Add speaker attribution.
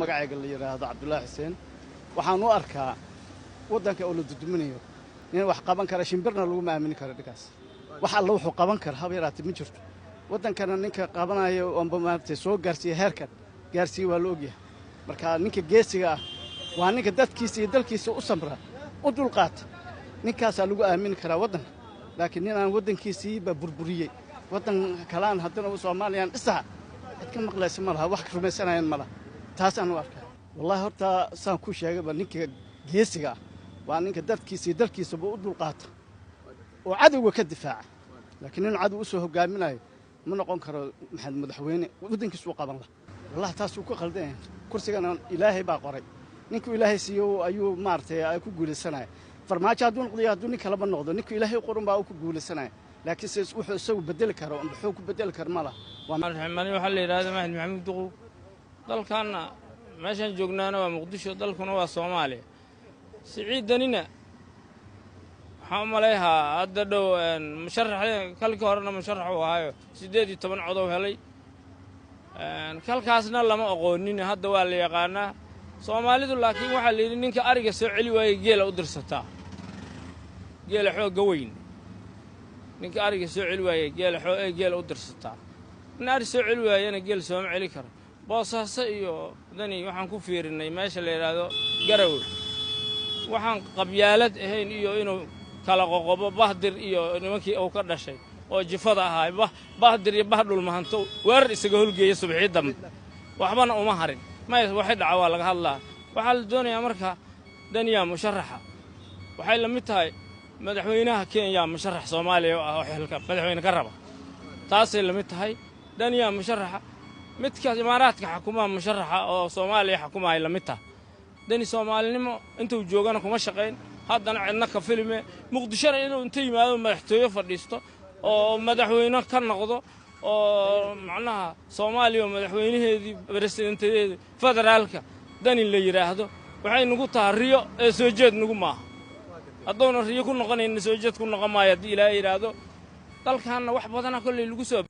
Speaker 1: magacayga la yiraahdo Cabdullaahi Xuseen waxaan u arkaa wadanka oo la duduminayo in wax qaban kara shimbirna lagu maamulin karo dhigaas wax alla wuxuu qaban kara haba yaraatay ma jirto wadankana ninka qabanayo oo maamultay soo gaarsiyo heerkan gaarsiyo waa la ogyahay marka ninka geesiga ah waa ninka dadkiisa iyo dalkiisa u samra u dulqaata ninkaas lagu aamin karaa wadanka laakiin inaan wadankiisii ba burburiyay wadan kalaan haddana Soomaaliyan dhisaa cid ka maqlaysa ma laha wax ka rumaysanayaan ma laha taas aan u arkaa wallahi horta saan ku sheegay ba ninka geesiga waa ninka dadkiisa iyo dalkiisa u dulqaata oo cadawga ka difaaca laakiin in cadow soo hogaaminayo ma noqon karo madaxweyne wadankiisu qaban la wallahi taas uu ku qaldan kursigana ilaahay baa qoray ninku ilaahay siiyo ayuu maartay ay ku guulaysanay farmaajo hadduu noqdo hadduu nin kala ba noqdo ninku ilaahay qoran baa ku guulaysanay laakiin se wuxuu isagu bedel karo wuxuu ku bedel kar ma laha
Speaker 2: waa marxamani waxa la yiraahdaa Maxamed Maxamuud Duqow dalkana meeshan joognaana waa Muqdisho dalkuna waa Soomaaliya siciidanina waxa maleeyahay hadda dhow musharax kalka horena musharax uu ahayo 18 codow helay kalkaasna lama aqoonin hadda waa la yaqaanaa Soomaalidu laakiin waxa la yiri ninka ariga soo celi waayay geela u dirsataa geela xoog weyn ninka ariga soo celi waayay geela u dirsataa naari soo celi waayana geel soo ma celi karo boosaaso iyo dani waxaan ku fiirinay meesha la yiraahdo Garow waxaan qabyaalad ahayn iyo inuu kala qoqobo bahdir iyo nimankii uu ka dhashay oo jifada ahaa bahdir iyo bahdul mahanto weerar isaga hulgeeyay subaxii dambe waxbana uma harin ma waxay dhacaa laga hadlaa waxa la doonayaa marka daniya musharaxa waxay la mid tahay madaxweynaha Kenya musharax Soomaaliya oo xilka madaxweyne ka raba taasay la mid tahay daniya musharaxa midka imaaraadka xukuumadda musharaxa oo Soomaaliya xukuumahay la mid tahay dani Soomaalinimo intuu joogana kuma shaqeyn haddana cidna ka filme Muqdisho inuu inta yimaado madaxtooyo fadhiisto oo madaxweyne ka noqdo oo macnaha Soomaaliya madaxweynaheedii presidentkeedii federaalka dani la yiraahdo waxay nagu taariyo ee soo jeed nagu maaha haddana riyo ku noqonayna soo jeed ku noqon maayo hadii ilaahay yiraahdo dalkaana wax badan kulli lagu soo